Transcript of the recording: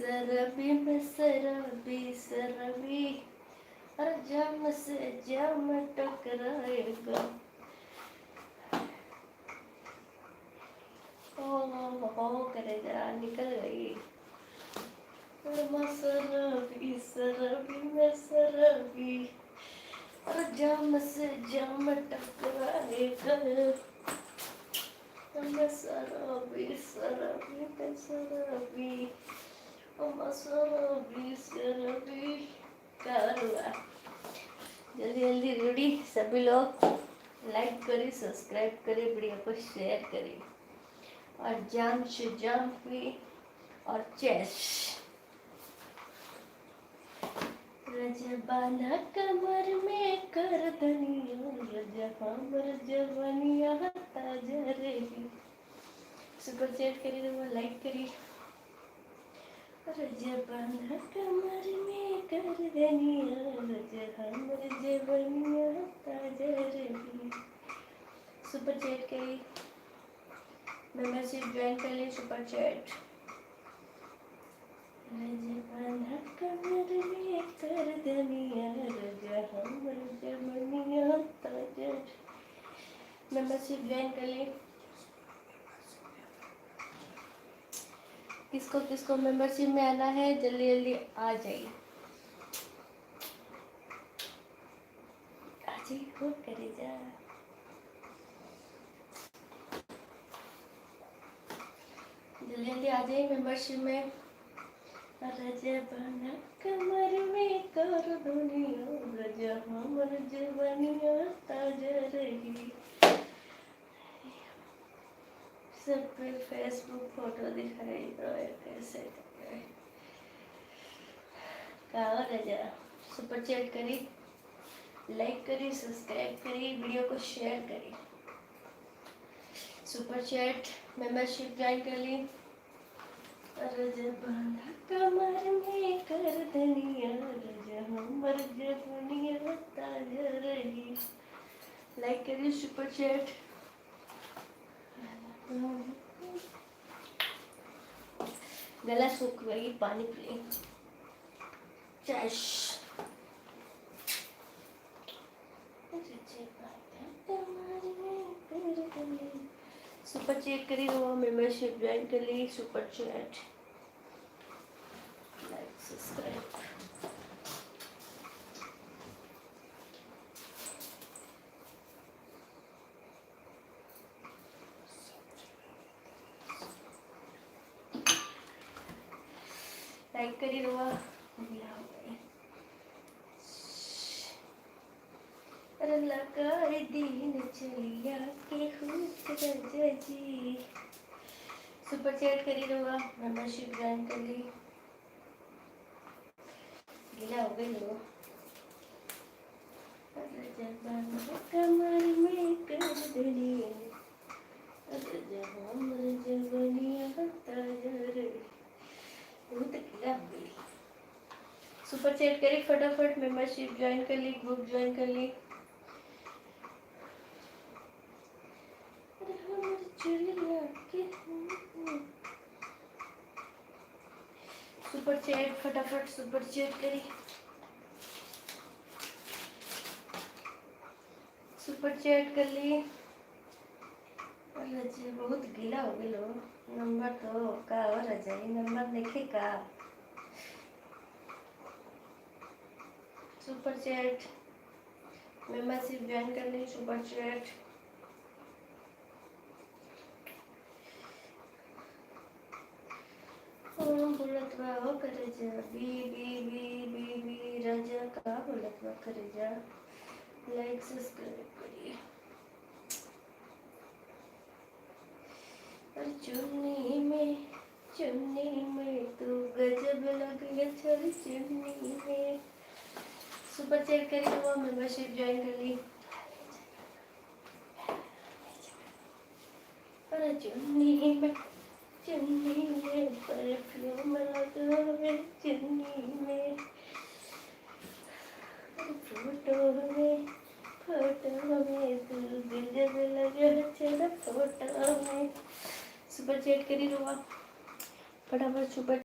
सरबी में सरबी सरबी, हर जाम से जाम टकराएगा। ओ करेगा निकल गई। सरबी सरबी में सरबी, हर जाम से जाम टकराएगा। सरबी सरबी में सरबी, क्या हुआ? जल्दी जल्दी रेडी सभी लोग, लाइक करें, सब्सक्राइब करें, वीडियो को शेयर करें और जाम से जाम भी और चेस रजा बांधा कमर में कर दनिया, रजा हमर जवनिया ताजा रही। सुपर चैट करिए, वो लाइक करिए। रजा बांधा कमर में कर दनिया, रजा हमर जवनिया ताजा रही। सुपर चैट करिए, मेंबरशिप ज्वाइन कर लिए। सुपर चैट रजा बांधा कमर में कर दनिया, रजा हमर जवनिया ताजा। मेंबरशिप ज्वाइन कर लिए। किसको किसको मेंबरशिप में आना है जल्दी जल्दी आ जाइए, आ जाइए, हो करे जा। जल्दी जल्दी आ जाइए मेंबरशिप में। रजा बना कमर में कर दुनिया, रजा हमर जवनिया ताजा रही। सब पे फेसबुक फोटो दिखाई दो कैसे का रजा। सुपर चैट करी, लाइक करी, सब्सक्राइब करी, वीडियो को शेयर करी। सुपर चैट मेंबरशिप ज्वाइन कर ली। रजा बांधा कमर में कर दनिया, रजा हमर जवनिया ताजा रही। लाइक करिए सुपर चैट। गला सूख गई, पानी पी। चैश सुपर चैट करी, वो मेंबरशिप ज्वाइन कर ली। Super chat like subscribe. Like करी रुआ लगाए दिन चलिया के खुद जी। सुपर चैट करी रुआ, मेंबरशिप ज्वाइन कर ली। गिला हो गई लो। कमर में कर दनिया, रजा हमर जवनिया ताजा रही। बहुत गिला हो गई। सुपर चैट करी फटाफट, मेंबरशिप ज्वाइन कर ली, ग्रुप ज्वाइन कर ली। सुपर चैट फटाफट, सुपर चैट करी। सुपर चैट कर ली। रजा बहुत गीला हो गई लो। नंबर तो का और रजा नंबर देखे का। सुपर चैट मेंबरशिप ज्वाइन कर ली। सुपर चैट बोलत बा हो करे जा, बी बी बी बी बी रजा का बोलत बा करे जा। लाइक सब्सक्राइब करिए। और चुन्नी में तू गजब लगे चल चुन्नी में। सुपर चैट करी, वो मेंबरशिप ज्वाइन कर ली। और चुन्नी में परफ्यूम लगावे चुन्नी में। फोटो में तू गजब लगे चल फोटो में। सुपर चैट करी रुआ फटाफट सुपर